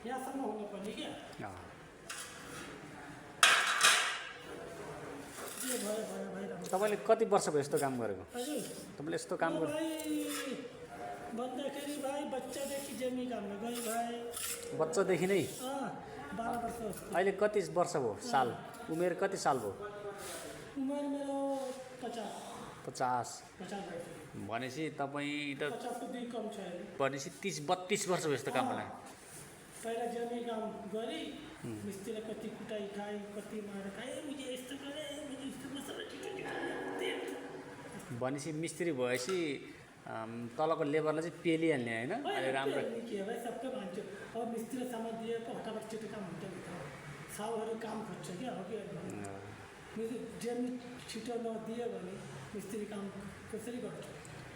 यहाँसम्म हुनुपर्ने क्या के भयो भयो भइरहेको तपाईँले कति वर्ष भयो यस्तो काम गरेको? हजुर तपाईँले यस्तो काम म गर्नु भाइ भन्दाखेरि भाइ बच्चादेखि जमी काममा गएँ भाइ बच्चादेखि नै? 12 वर्ष जस्तो। अहिले कति वर्ष भयो? साल उमेर कति साल भयो? उमेर मेरो 50 50। 50 भयो। भनेपछि तपाईँ त 50 को 2 कम छ अहिले। भनेपछि 30-32 वर्ष भयो यस्तो काममा लाग्यो। पहिला जमी काम गरेँ मिस्त्रीलाई कति कुटाइ खाएँ कति मार खाएँ मैले यस्तो गरेँ मैले यस्तो मसला भनेपछि मिस्त्री भएपछि तलको लेबरलाई चाहिँ पेलिहाल्ने होइन? अहिले राम्रो के भाइ सबै मान्छे अब मिस्त्रीलाई सामान दिएको फटाफट छिटो काम हुन्छ भित्र साउहरू काम खोज्छ क्या हो कि जमी छिटो नदियो भने मिस्त्री काम कसरी गर्छ?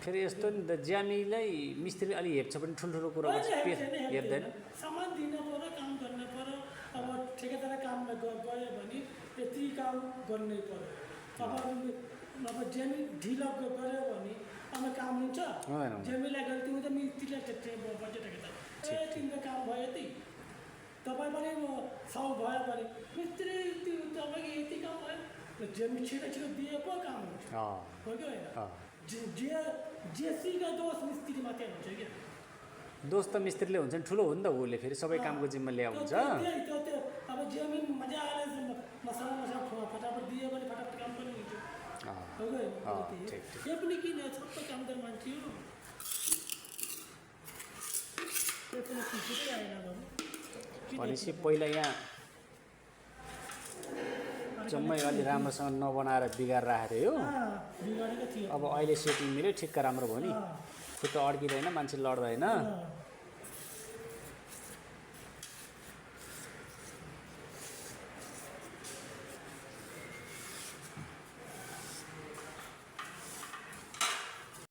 फेरि यस्तो नि त ज्यामीलाई मिस्त्री अलि हेप्छ पनि ठुल्ठुलो कुरोमा हेप्दैन। सामान दिनु पऱ्यो काम गर्नु पऱ्यो अब ठेकेदार काममा गयो भने यति काम गर्नै पऱ्यो अब जमी ढिलो गऱ्यो भने अब काम हुन्छ जमीलाई गल्ती हुन्छ मिस्त्रीलाई बजेट तिम्रो काम भयो यति तपाईँ पनि साउ भयो भने मिस्त्री तपाईँको यति काम भयो जमी छिटो छिटो दिए पो काम हुन्छ हो कि होइन? जेसीका दोष मिस्त्री मात्रै हुन्छ क्या। दोष त मिस्त्रीले हुन्छ नि, ठुलो हो नि त उसले, फेरि सबै कामको जिम्मा ल्या हुन्छ। अब जमी मजा आएर मसला फटाफट दियो भने फटाफट काम पनि हुन्छ हो कि? यो पनि किन सबै कामदार मान्छे हो त्यो पनि छिटै आएन भनेपछि पहिला यहाँ जम्मै अलि राम्रोसँग नबनाएर बिगार राखेको थियो बिगारेको थियो। अब अहिले सेटिङ मिल्यो ठिक्क राम्रो भयो नि, खुट्टा अड्किँदैन, मान्छे लड्दैन।